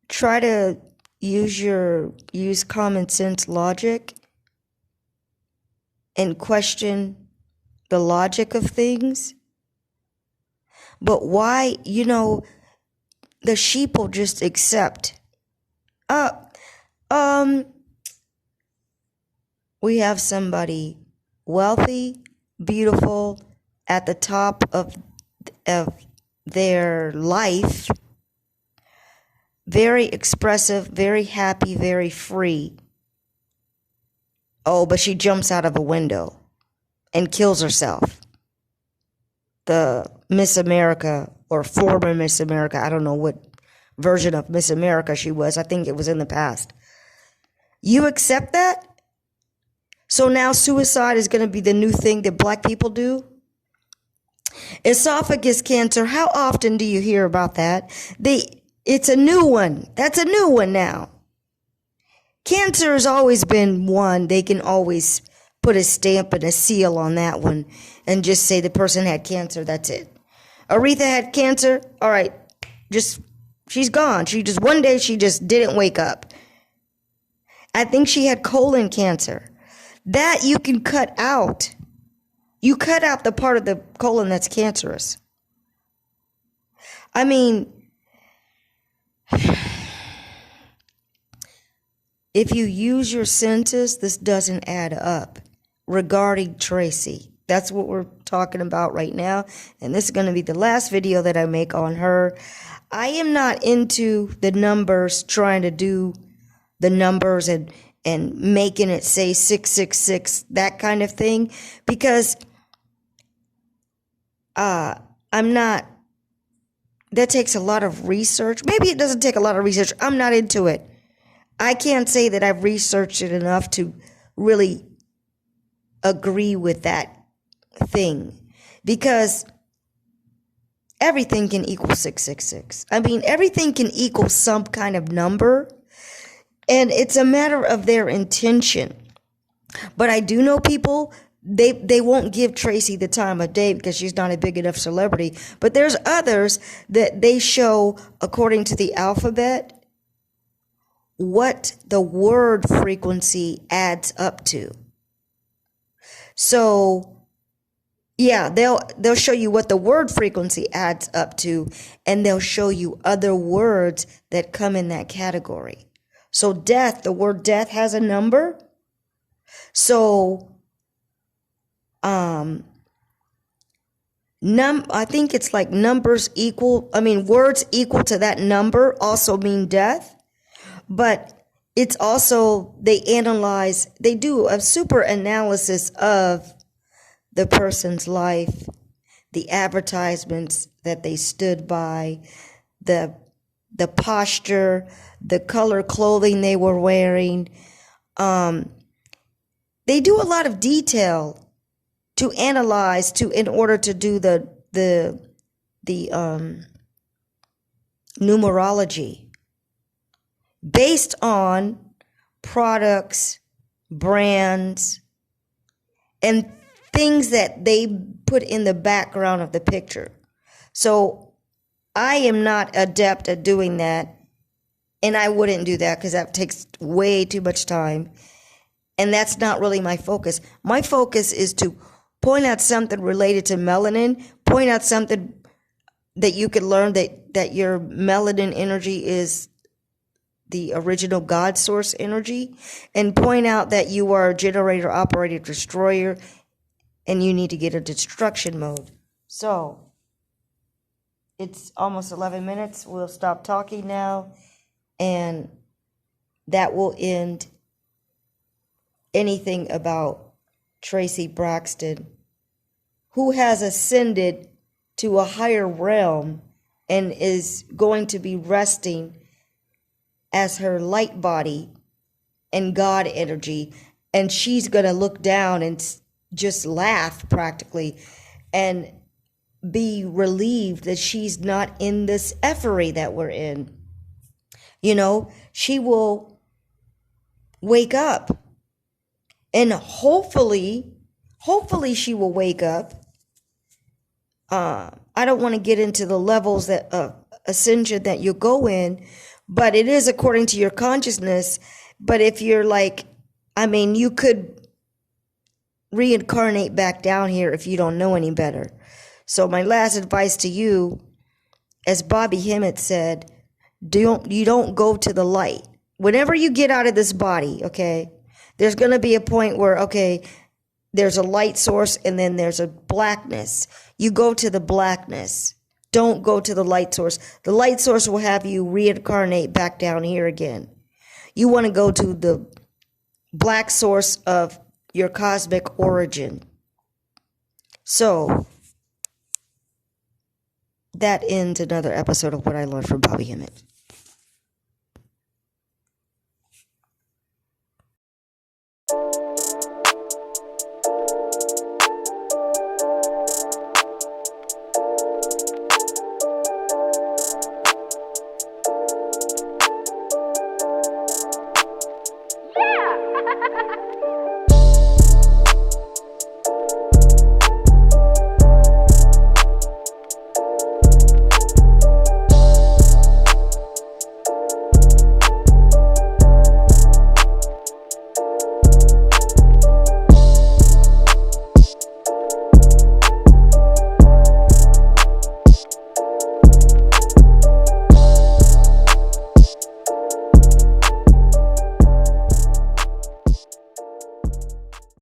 try to use common sense logic and question the logic of things. But why, the sheep will just accept. We have somebody wealthy, beautiful, at the top of their life, very expressive, very happy, very free. Oh, but she jumps out of a window and kills herself. The Miss America, or former Miss America, I don't know what version of Miss America she was. I think it was in the past. You accept that? So now suicide is going to be the new thing that black people do? Esophagus cancer, how often do you hear about that? It's a new one. That's a new one now. Cancer has always been one. They can always put a stamp and a seal on that one and just say the person had cancer. That's it. Aretha had cancer. All right. She's gone. One day she just didn't wake up. I think she had colon cancer. That you can cut out. You cut out the part of the colon that's cancerous. I mean, if you use your senses, this doesn't add up. Regarding Traci, that's what we're talking about right now. And this is going to be the last video that I make on her. I am not into the numbers, trying to do the numbers and making it say 666, that kind of thing, because I'm not, that takes a lot of research. Maybe it doesn't take a lot of research. I'm not into it. I can't say that I've researched it enough to really agree with that thing, because everything can equal 666. I mean, everything can equal some kind of number, and it's a matter of their intention. But I do know people, they won't give Traci the time of day because she's not a big enough celebrity. But there's others that they show, according to the alphabet, what the word frequency adds up to. So, yeah, they'll show you what the word frequency adds up to, and they'll show you other words that come in that category. So death, the word death has a number. So, I think it's like words equal to that number also mean death. But it's also, they do a super analysis of the person's life, the advertisements that they stood by, the posture, the color clothing they were wearing. They do a lot of detail to analyze in order to do the numerology based on products, brands, and things that they put in the background of the picture. So I am not adept at doing that, and I wouldn't do that because that takes way too much time, and that's not really my focus. My focus is to point out something related to melanin, point out something that you could learn that your melanin energy is the original God source energy, and point out that you are a generator, operator, destroyer, and you need to get into destruction mode. So it's almost 11 minutes. We'll stop talking now, and that will end anything about Traci Braxton, who has ascended to a higher realm and is going to be resting as her light body and God energy. And she's going to look down and just laugh practically and be relieved that she's not in this effery that we're in. She will wake up, and hopefully she will wake up. I don't want to get into the levels ascension that you go in, but it is according to your consciousness. But if you're like, I mean, you could reincarnate back down here if you don't know any better. So my last advice to you, as Bobby Hemmett said, you don't go to the light. Whenever you get out of this body, okay, there's going to be a point where, okay, there's a light source and then there's a blackness. You go to the blackness. Don't go to the light source. The light source will have you reincarnate back down here again. You want to go to the black source of your cosmic origin. So that ends another episode of What I Learned from Bobby Hemmett.